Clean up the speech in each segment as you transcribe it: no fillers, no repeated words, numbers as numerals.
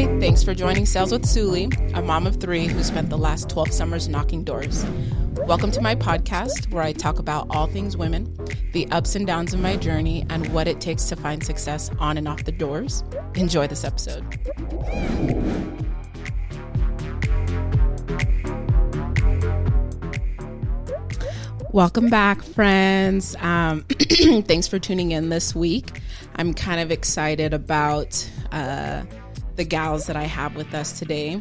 Thanks for joining Sales with Suli, a mom of three who spent the last 12 summers knocking doors. Welcome to my podcast where I talk about all things women, the ups and downs of my journey, and what it takes to find success on and off the doors. Enjoy this episode. Welcome back, friends. Thanks for tuning in this week. I'm kind of excited about the gals that I have with us today.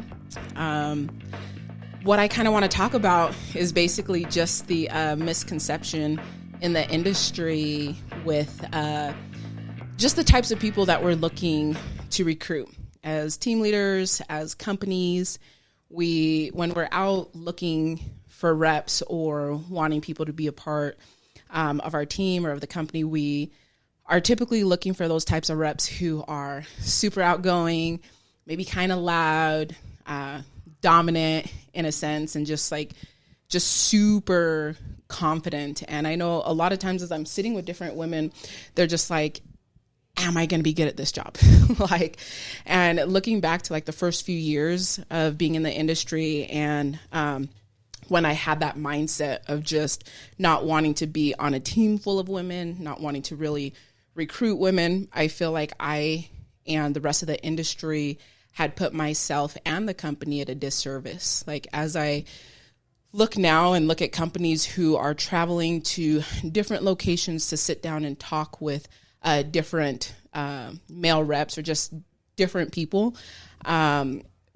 What I kind of want to talk about is basically just the misconception in the industry with just the types of people that we're looking to recruit as team leaders, as companies. When we're out looking for reps or wanting people to be a part of our team or of the company, we are typically looking for those types of reps who are super outgoing, maybe kind of loud, dominant in a sense, and just super confident. And I know a lot of times as I'm sitting with different women, they're just like, am I going to be good at this job? And looking back to the first few years of being in the industry and, when I had that mindset of just not wanting to be on a team full of women, not wanting to really recruit women, I feel like I and the rest of the industry had put myself and the company at a disservice. As I look now and look at companies who are traveling to different locations to sit down and talk with different male reps or just different people,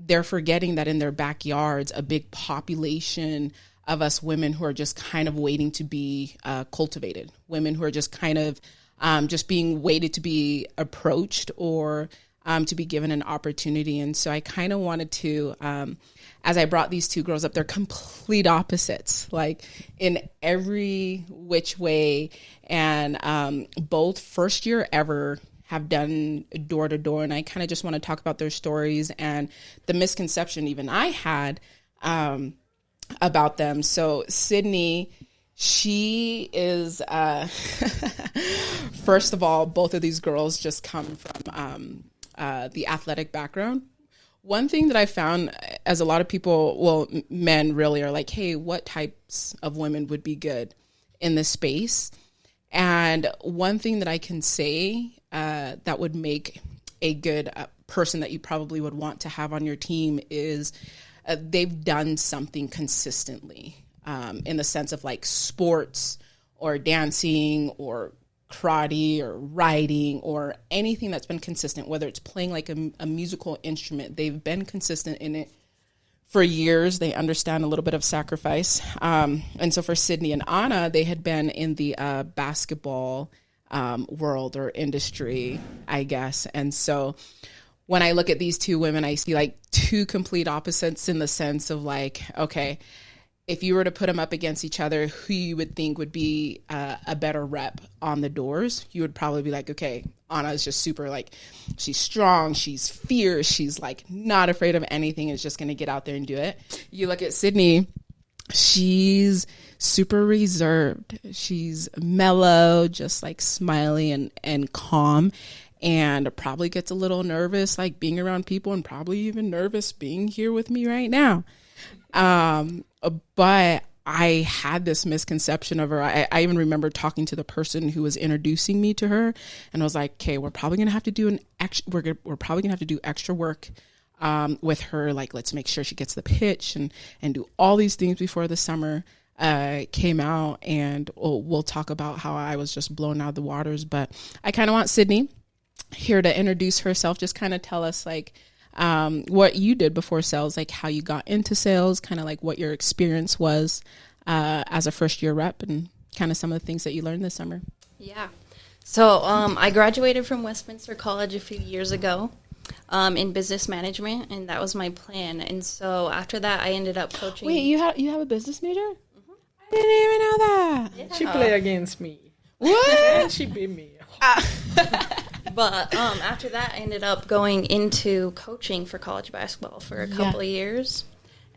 they're forgetting that in their backyards, a big population of us women who are just kind of waiting to be cultivated, women who are just kind of just being waited to be approached or to be given an opportunity. And so I kind of wanted to, as I brought these two girls up, they're complete opposites, in every which way. And both first year ever have done door to door. And I kind of just want to talk about their stories and the misconception even I had about them. So Sydney, she is, first of all, both of these girls just come from the athletic background. One thing that I found as a lot of people, men really are like, hey, what types of women would be good in this space? And one thing that I can say that would make a good person that you probably would want to have on your team is they've done something consistently in the sense of sports or dancing or karate or writing or anything that's been consistent, whether it's playing a musical instrument. They've been consistent in it for years. They understand a little bit of sacrifice. And so for Sydney and Anna, they had been in the basketball world or industry, I guess. And so when I look at these two women, I see two complete opposites in the sense of okay, if you were to put them up against each other, who you would think would be a better rep on the doors, you would probably be okay, Anna is just super she's strong, she's fierce, she's not afraid of anything, is just going to get out there and do it. You look at Sydney, she's super reserved, she's mellow, just smiley and calm, and probably gets a little nervous being around people, and probably even nervous being here with me right now. But I had this misconception of her. I even remember talking to the person who was introducing me to her, and I was like, okay, we're probably gonna have to do we're probably gonna have to do extra work with her. Let's make sure she gets the pitch and do all these things before the summer came out, and we'll talk about how I was just blown out of the waters. But I kind of want Sydney here to introduce herself, just kind of tell us what you did before sales, how you got into sales, kind of what your experience was as a first year rep, and kind of some of the things that you learned this summer. Yeah. So I graduated from Westminster College a few years ago in business management, and that was my plan. And so after that, I ended up coaching. Wait, you have a business major? Mm-hmm. I didn't even know that. Yeah. She played against me. What? She beat me. But after that, I ended up going into coaching for college basketball for a couple of years.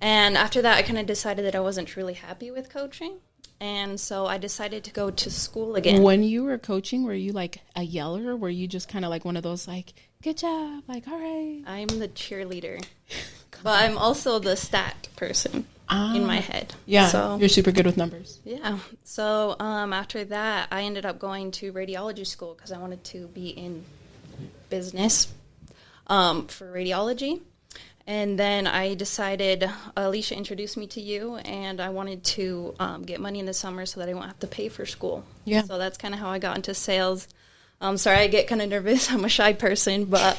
And after that, I kind of decided that I wasn't truly happy with coaching. And so I decided to go to school again. When you were coaching, were you a yeller? Or were you just kind of one of those good job. Like, all right. I'm the cheerleader, but I'm also the stat person in my head. Yeah, so you're super good with numbers. Yeah. So after that, I ended up going to radiology school because I wanted to be in business for radiology. And then I decided, Alicia introduced me to you, and I wanted to get money in the summer so that I won't have to pay for school. Yeah. So that's kind of how I got into sales. Sorry, I get kind of nervous. I'm a shy person. But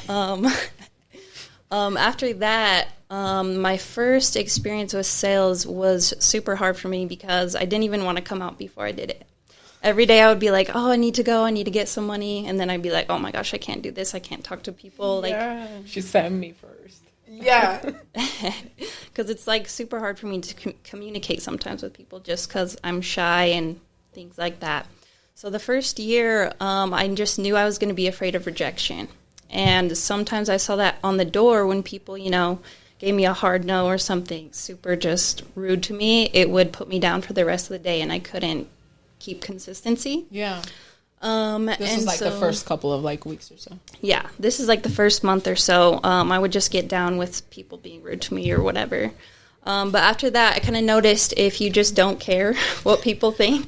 after that, my first experience with sales was super hard for me because I didn't even want to come out before I did it. Every day I would be like, oh, I need to go. I need to get some money. And then I'd be like, oh, my gosh, I can't do this. I can't talk to people. She sent me first. Yeah. Because it's like super hard for me to communicate sometimes with people just because I'm shy and things like that. So the first year, I just knew I was going to be afraid of rejection. And sometimes I saw that on the door when people, gave me a hard no or something super just rude to me. It would put me down for the rest of the day, and I couldn't keep consistency. Yeah. This is like the first couple of like weeks or so. Yeah, this is like the first month or so. I would just get down with people being rude to me or whatever. But after that, I kind of noticed if you just don't care what people think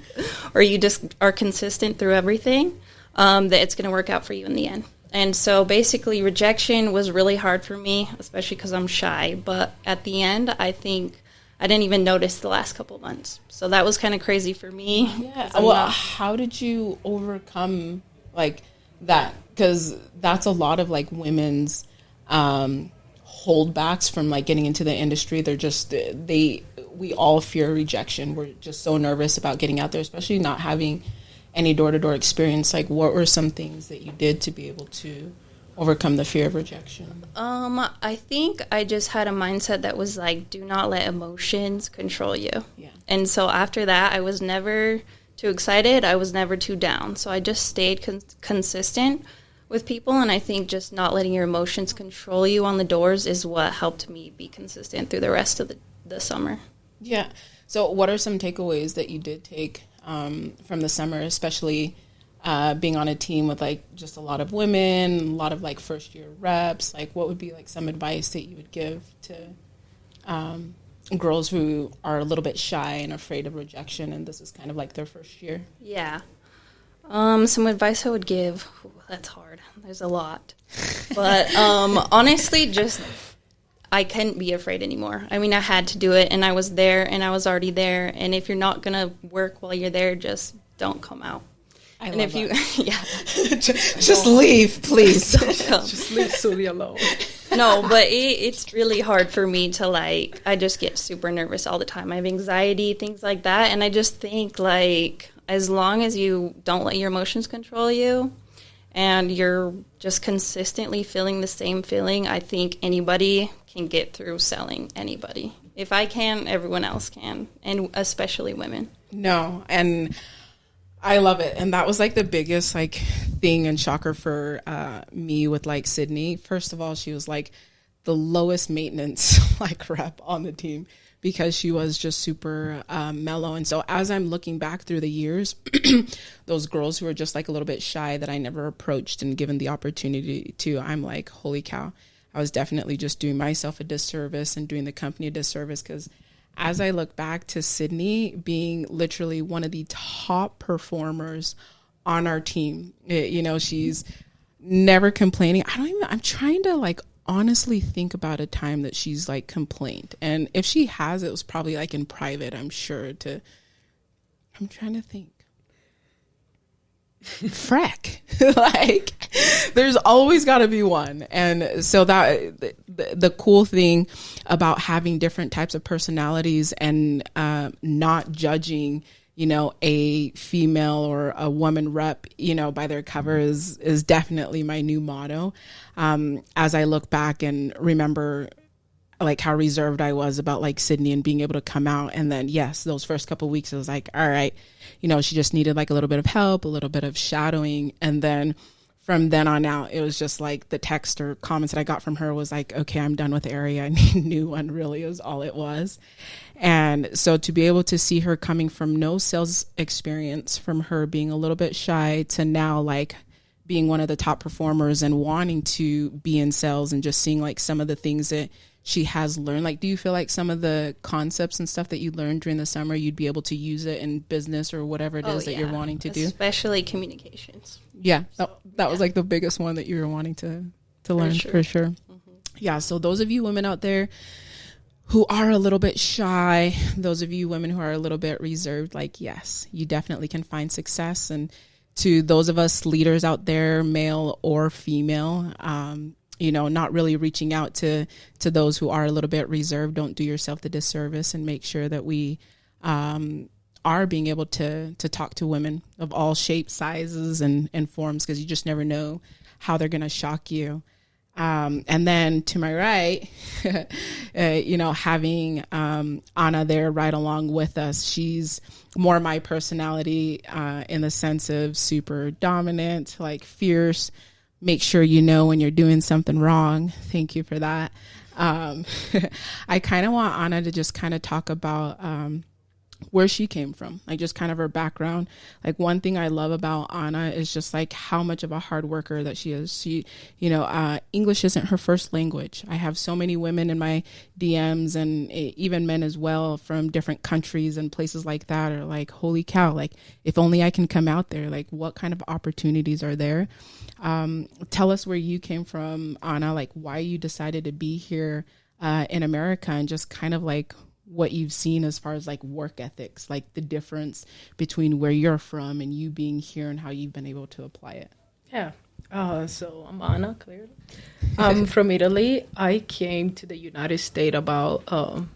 or you just are consistent through everything, that it's going to work out for you in the end. And so basically rejection was really hard for me, especially because I'm shy. But at the end, I think I didn't even notice the last couple of months. So that was kind of crazy for me. Yeah. Well, how did you overcome like that? Because that's a lot of like women's holdbacks from like getting into the industry. They're just, we all fear rejection. We're just so nervous about getting out there, especially not having any door-to-door experience. Like, what were some things that you did to be able to overcome the fear of rejection? I think I just had a mindset that was like, do not let emotions control you. Yeah. And so after that, I was never too excited. I was never too down. So I just stayed consistent with people. And I think just not letting your emotions control you on the doors is what helped me be consistent through the rest of the summer. Yeah. So what are some takeaways that you did take from the summer, especially being on a team with like just a lot of women, a lot of like first year reps? Like, what would be like some advice that you would give to girls who are a little bit shy and afraid of rejection, and this is kind of like their first year? Yeah. Some advice I would give, that's hard. There's a lot. But honestly, just I couldn't be afraid anymore. I mean, I had to do it, and I was there, and I was already there. And if you're not going to work while you're there, just don't come out. And if you, yeah, just leave, please. Don't come. Just leave Sully alone. No, but it's really hard for me to like. I just get super nervous all the time. I have anxiety, things like that, and I just think like as long as you don't let your emotions control you, and you're just consistently feeling the same feeling, I think anybody can get through selling anybody. If I can, everyone else can, and especially women. No, and I love it. And that was like the biggest like thing and shocker for me with like Sydney. First of all, she was like the lowest maintenance like rep on the team because she was just super mellow. And so as I'm looking back through the years, those girls who were just like a little bit shy that I never approached and given the opportunity to, I'm like, holy cow, I was definitely just doing myself a disservice and doing the company a disservice. Because as I look back to Sydney being literally one of the top performers on our team, she's never complaining. I'm trying to like honestly think about a time that she's like complained. And if she has, it was probably like in private, I'm sure. I'm trying to think. Freck. Like, there's always got to be one. And so that the cool thing about having different types of personalities and not judging, a female or a woman rep, by their cover is definitely my new motto. As I look back and remember like how reserved I was about like Sydney and being able to come out. And then, yes, those first couple of weeks, it was like, all right, she just needed like a little bit of help, a little bit of shadowing. And then from then on out, it was just like the text or comments that I got from her was like, okay, I'm done with the area. I need a new one, really is all it was. And so to be able to see her coming from no sales experience, from her being a little bit shy to now like being one of the top performers and wanting to be in sales, and just seeing like some of the things that she has learned. Like, do you feel like some of the concepts and stuff that you learned during the summer, you'd be able to use it in business or whatever it is that you're wanting to do? Especially communications. Yeah, that was like the biggest one that you were wanting to learn for sure. Yeah, so those of you women out there who are a little bit shy, those of you women who are a little bit reserved, like, yes, you definitely can find success. And to those of us leaders out there, male or female, not really reaching out to those who are a little bit reserved, don't do yourself the disservice, and make sure that we are being able to talk to women of all shapes, sizes, and forms, because you just never know how they're going to shock you. And then to my right, having Anna there right along with us. She's more my personality in the sense of super dominant, like fierce, make sure you know when you're doing something wrong. Thank you for that. I kind of want Anna to just kind of talk about where she came from, like just kind of her background. Like, one thing I love about Anna is just like how much of a hard worker that she is. She, English isn't her first language. I have so many women in my DMs, and even men as well, from different countries and places like that, are like, holy cow, like if only I can come out there. Like, what kind of opportunities are there? Tell us where you came from, Anna, like why you decided to be here in America, and just kind of like what you've seen as far as like work ethics, like the difference between where you're from and you being here, and how you've been able to apply it. Yeah. So I'm Anna, clearly. I'm from Italy. I came to the United States about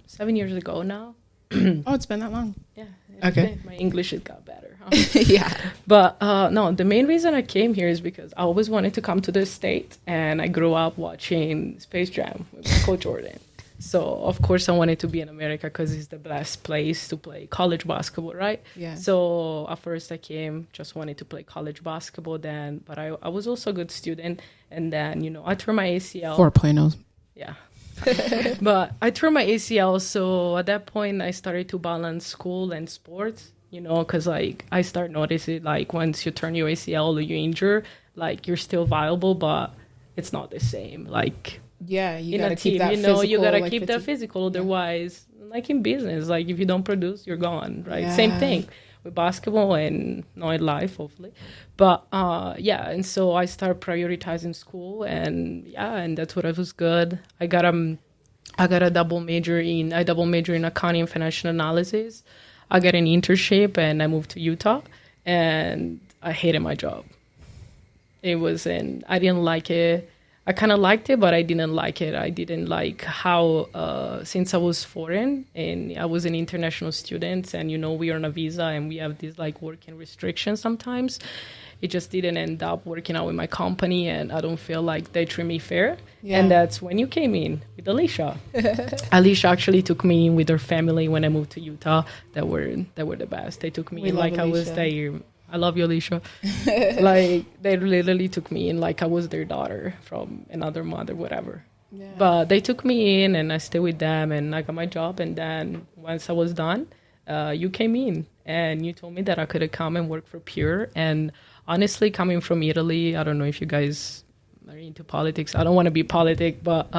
7 years ago now. Oh, it's been that long. Yeah. Okay. My English has got better. Yeah. But no, the main reason I came here is because I always wanted to come to the States, and I grew up watching Space Jam with Michael Jordan. So, of course, I wanted to be in America because it's the best place to play college basketball, right? Yeah. So, at first I came, just wanted to play college basketball then. But I was also a good student. And then, I tore my ACL. 4.0. Yeah. But I tore my ACL. So, at that point, I started to balance school and sports, because, like, I start noticing, like, once you turn your ACL or you injure, like, you're still viable, but it's not the same. Like, yeah, you in gotta a keep team, that physical, you gotta like, keep that physical. Otherwise, like in business, like if you don't produce, you're gone, right? Yeah. Same thing with basketball and not in life, hopefully. But and so I started prioritizing school, and that's what it was good. I got a double major in accounting and financial analysis. I got an internship, and I moved to Utah, and I hated my job. I didn't like it. I kind of liked it, but I didn't like it. I didn't like how, since I was foreign and I was an international student, and, we are on a visa and we have these like working restrictions sometimes, it just didn't end up working out with my company, and I don't feel like they treat me fair. Yeah. And that's when you came in with Alicia. Alicia actually took me in with her family when I moved to Utah. They were the best. They took me in like Alicia. I was there. I love you, Alicia. Like, they literally took me in like I was their daughter from another mother, whatever. Yeah. But they took me in, and I stayed with them, and I got my job. And then once I was done, you came in, and you told me that I could come and work for Pure. And honestly, coming from Italy, I don't know if you guys are into politics. I don't want to be politic, but,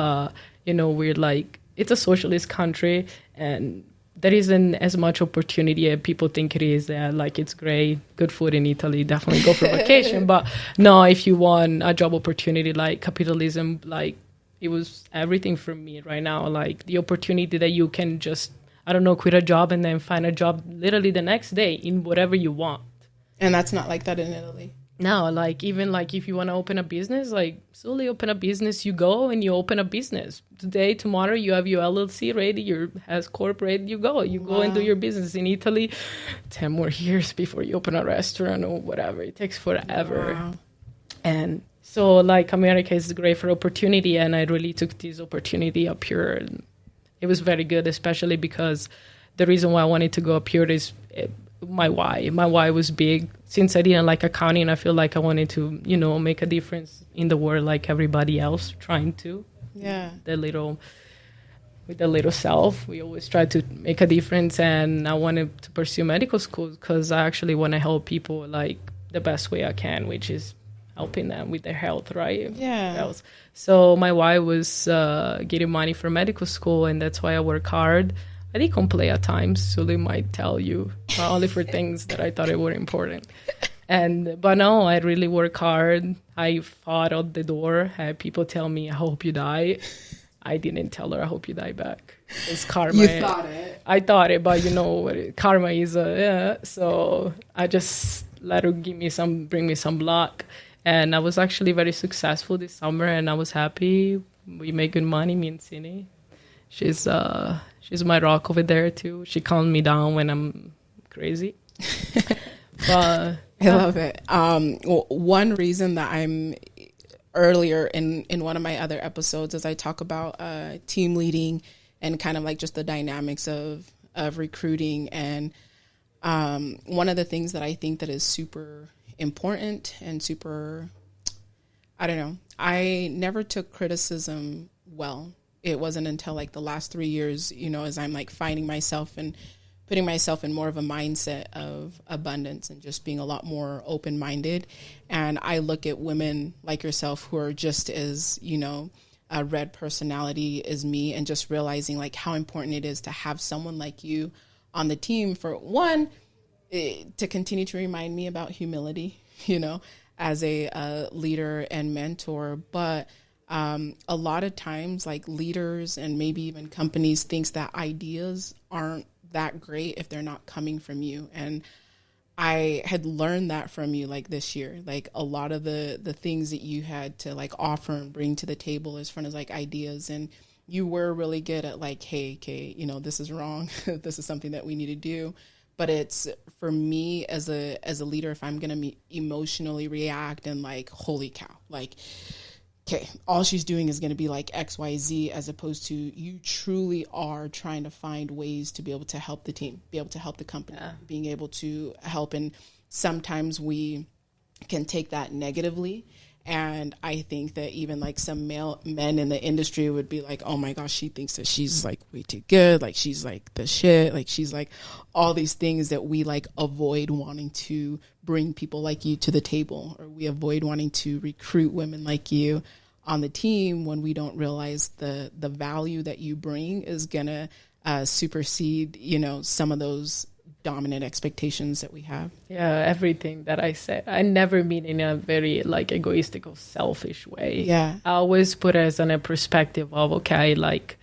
we're like, it's a socialist country, and there isn't as much opportunity as people think it is. Like, it's great, good food in Italy, definitely go for vacation. But no, if you want a job opportunity, like capitalism, like it was everything for me right now. Like the opportunity that you can just, quit a job and then find a job literally the next day in whatever you want. And that's not like that in Italy. No, like even like if you want to open a business, like solely open a business, you go and you open a business. Today, tomorrow, you have your LLC ready, your S Corp ready, you go and do your business. In Italy, 10 more years before you open a restaurant or whatever. It takes forever. Wow. And so like America is great for opportunity, and I really took this opportunity up here. And it was very good, especially because the reason why I wanted to go up here is my why. My why was big. Since I didn't like accounting, I feel like I wanted to, make a difference in the world like everybody else trying to. Yeah. With the little self, we always try to make a difference. And I wanted to pursue medical school because I actually want to help people like the best way I can, which is helping them with their health, right? Yeah. Health. So my wife was getting money for medical school, and that's why I work hard. I did complain at times, so they might tell you, not only for things that I thought it were important. But no, I really work hard. I fought out the door. Had people tell me, I hope you die. I didn't tell her, I hope you die back. It's karma. You thought it. I thought it, but you know what karma is. So I just let her bring me some luck. And I was actually very successful this summer, and I was happy. We make good money, me and Cindy. She's my rock over there too. She calmed me down when I'm crazy. But I love it. Well, one reason that I'm earlier in one of my other episodes is I talk about team leading and kind of like just the dynamics of recruiting. And one of the things that I think that is super important and super, I don't know, I never took criticism well. It wasn't until like the last 3 years, you know, as I'm like finding myself and putting myself in more of a mindset of abundance and just being a lot more open-minded. And I look at women like yourself who are just as, you know, a red personality as me, and just realizing like how important it is to have someone like you on the team, for one, to continue to remind me about humility, you know, as a leader and mentor. But a lot of times like leaders and maybe even companies thinks that ideas aren't that great if they're not coming from you. And I had learned that from you like this year, like a lot of the things that you had to like offer and bring to the table as far as like ideas. And you were really good at like, hey, Kate, you know, this is wrong. This is something that we need to do. But it's for me as a leader, if I'm going to emotionally react and like, holy cow, like, okay, all she's doing is going to be like X, Y, Z, as opposed to you truly are trying to find ways to be able to help the team, be able to help the company, being able to help. And sometimes we can take that negatively. And I think that even like some men in the industry would be like, oh my gosh, she thinks that she's like way too good. Like she's like the shit. Like she's like all these things that we like avoid wanting to bring people like you to the table, or we avoid wanting to recruit women like you on the team, when we don't realize the value that you bring is going to supersede, you know, some of those dominant expectations that we have. Yeah, everything that I said, I never mean in a very like egoistic or selfish way. Yeah, I always put it as in a perspective of, okay, like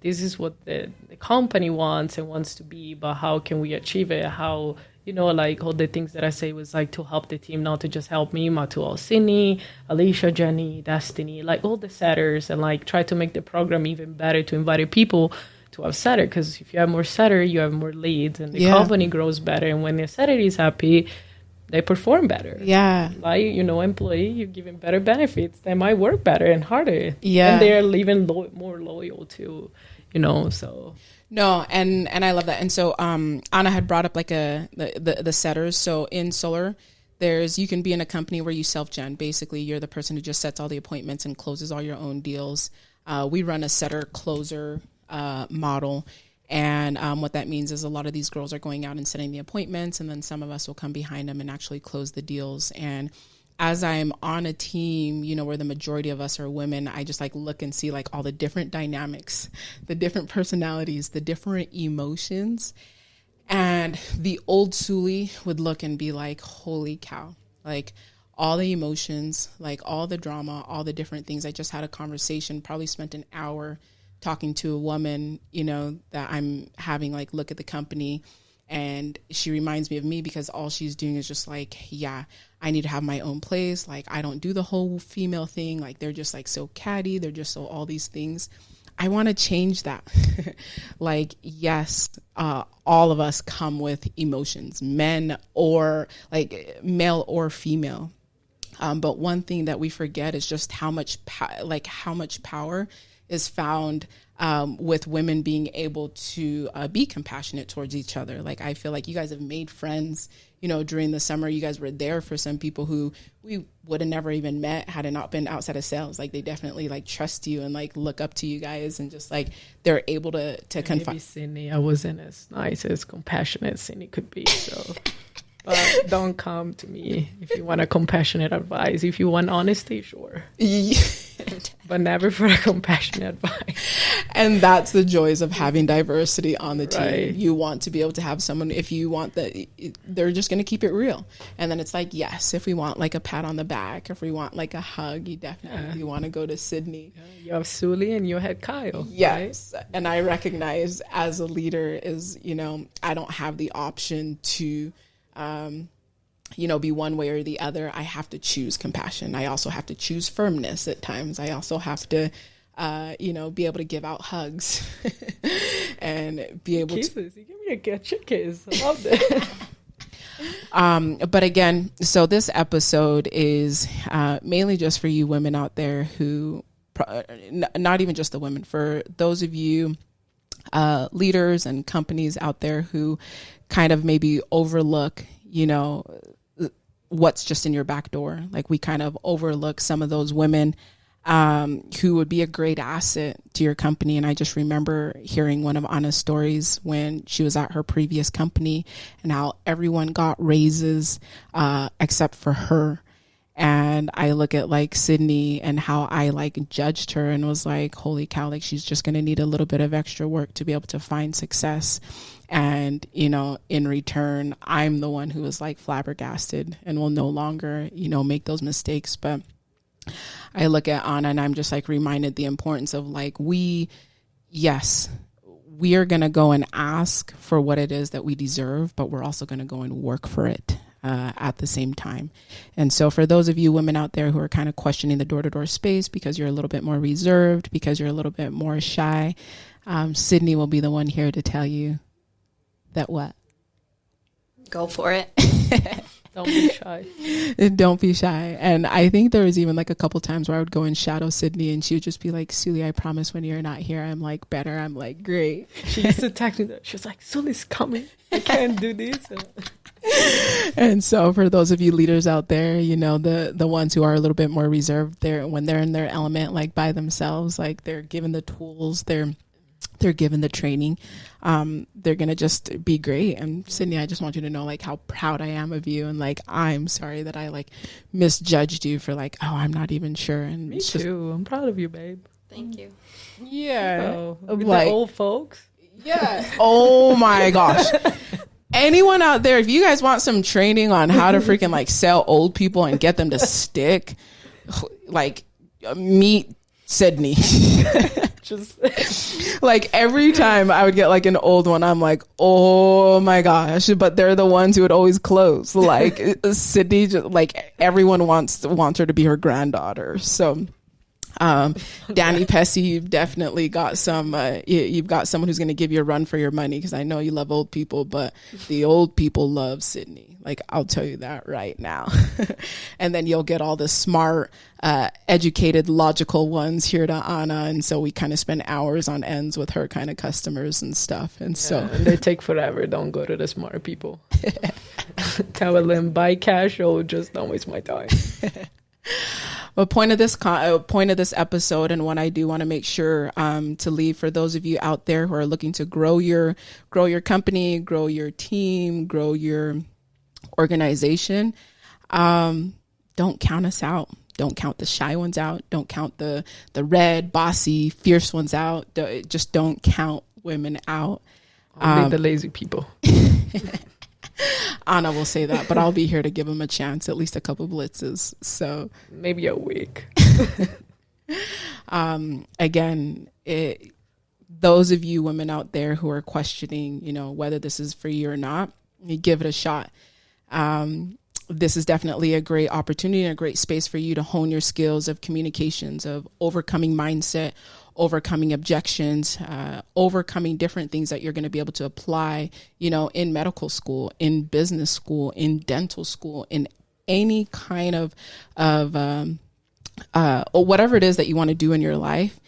this is what the company wants and wants to be, but how can we achieve it? How, you know, like all the things that I say was like to help the team, not to just help me, but to all Sydney, Alicia, Jenny, Destiny, like all the setters, and like try to make the program even better, to invite people to have setter, because if you have more setter, you have more leads, and the company grows better. And when the setter is happy, they perform better. Yeah, like, you know, employee, you give them better benefits, they might work better and harder. Yeah, and they're even more loyal to, you know. So no, and I love that. And so Anna had brought up like the setters. So in solar, you can be in a company where you self-gen. Basically, you're the person who just sets all the appointments and closes all your own deals. We run a setter closer model. And what that means is a lot of these girls are going out and setting the appointments, and then some of us will come behind them and actually close the deals. And as I'm on a team, you know, where the majority of us are women, I just like look and see like all the different dynamics, the different personalities, the different emotions. And the old Sully would look and be like, holy cow, like all the emotions, like all the drama, all the different things. I just had a conversation, probably spent an hour talking to a woman, you know, that I'm having like look at the company, and she reminds me of me because all she's doing is just like, yeah, I need to have my own place. Like I don't do the whole female thing. Like they're just like so catty. They're just so all these things. I want to change that. Like, yes, all of us come with emotions, men or like male or female. But one thing that we forget is just how much power is found with women being able to be compassionate towards each other. Like, I feel like you guys have made friends, you know, during the summer. You guys were there for some people who we would have never even met had it not been outside of sales. Like, they definitely like trust you and like look up to you guys, and just like they're able to confide. Maybe Sydney, I wasn't as nice, as compassionate as Sydney could be. So But don't come to me if you want a compassionate advice. If you want honesty, sure. But never for a compassionate advice. And that's the joys of having diversity on the team. Right. You want to be able to have someone, if you want they're just going to keep it real. And then it's like, yes, if we want like a pat on the back, if we want like a hug, you definitely want to go to Sydney. You have Sully and you had Kyle. Yes. Right? And I recognize as a leader is, I don't have the option to, be one way or the other. I have to choose compassion. I also have to choose firmness at times. I also have to, be able to give out hugs and be able Kisses. You give me a getcha kiss. I love that. But again, so this episode is mainly just for you women out there who, not even just the women, for those of you leaders and companies out there who kind of maybe overlook, what's just in your back door. Like we kind of overlook some of those women who would be a great asset to your company. And I just remember hearing one of Anna's stories when she was at her previous company and how everyone got raises except for her. And I look at like Sydney and how I like judged her and was like, holy cow, like she's just going to need a little bit of extra work to be able to find success. And, in return, I'm the one who was like flabbergasted and will no longer, make those mistakes. But I look at Anna and I'm just like reminded the importance of like, we are going to go and ask for what it is that we deserve, but we're also going to go and work for it at the same time. And so for those of you women out there who are kind of questioning the door-to-door space because you're a little bit more reserved, because you're a little bit more shy, Sydney will be the one here to tell you that what? Go for it. Don't be shy. Don't be shy. And I think there was even like a couple times where I would go and shadow Sydney and she would just be like, Sully, I promise when you're not here, I'm like better. I'm like, great. She used to text me that. She was like, Sully's coming. I can't do this. And so for those of you leaders out there, the ones who are a little bit more reserved, when they're in their element, like by themselves, like they're given the tools, they're given the training, they're going to just be great. And Sydney, I just want you to know like how proud I am of you. And like, I'm sorry that I like misjudged you for like, oh, I'm not even sure. And Me too. I'm proud of you, babe. Thank you. Yeah. So, like the old folks. Yeah. Oh my gosh. Anyone out there, if you guys want some training on how to freaking like sell old people and get them to stick, like meet Sydney. Just like every time I would get like an old one, I'm like, oh my gosh, but they're the ones who would always close. Like Sydney, just, like everyone wants her to be her granddaughter. So Danny Pesci, you've definitely got some, you've got someone who's going to give you a run for your money, because I know you love old people, but the old people love Sydney. Like, I'll tell you that right now. And then you'll get all the smart, educated, logical ones here to Anna. And so we kind of spend hours on ends with her kind of customers and stuff. And so and they take forever. Don't go to the smart people. Tell them buy cash or just don't waste my time. Well, point of this episode, and what I do want to make sure to leave for those of you out there who are looking to grow your company, grow your team, grow your organization, don't count us out. Don't count the shy ones out. Don't count the red, bossy, fierce ones out. Just don't count women out. Only the lazy people. Anna will say that, but I'll be here to give them a chance, at least a couple blitzes. So maybe a week. Again, those of you women out there who are questioning, whether this is for you or not, you give it a shot. This is definitely a great opportunity and a great space for you to hone your skills of communications, of overcoming mindset, overcoming objections, overcoming different things that you're going to be able to apply, in medical school, in business school, in dental school, in any kind of or whatever it is that you want to do in your life.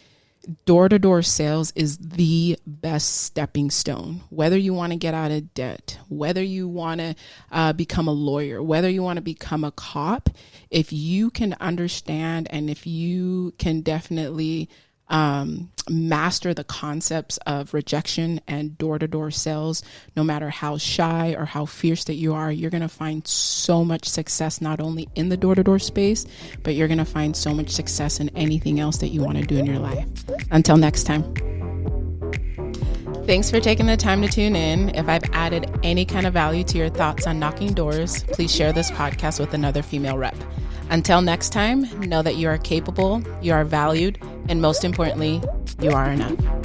Door-to-door sales is the best stepping stone. Whether you want to get out of debt, whether you want to become a lawyer, whether you want to become a cop, if you can understand and if you can definitely master the concepts of rejection and door-to-door sales, no matter how shy or how fierce that you are, you're going to find so much success, not only in the door-to-door space, but you're going to find so much success in anything else that you want to do in your life. Until next time. Thanks for taking the time to tune in. If I've added any kind of value to your thoughts on knocking doors, please share this podcast with another female rep. Until next time, know that you are capable, you are valued, and most importantly, you are enough.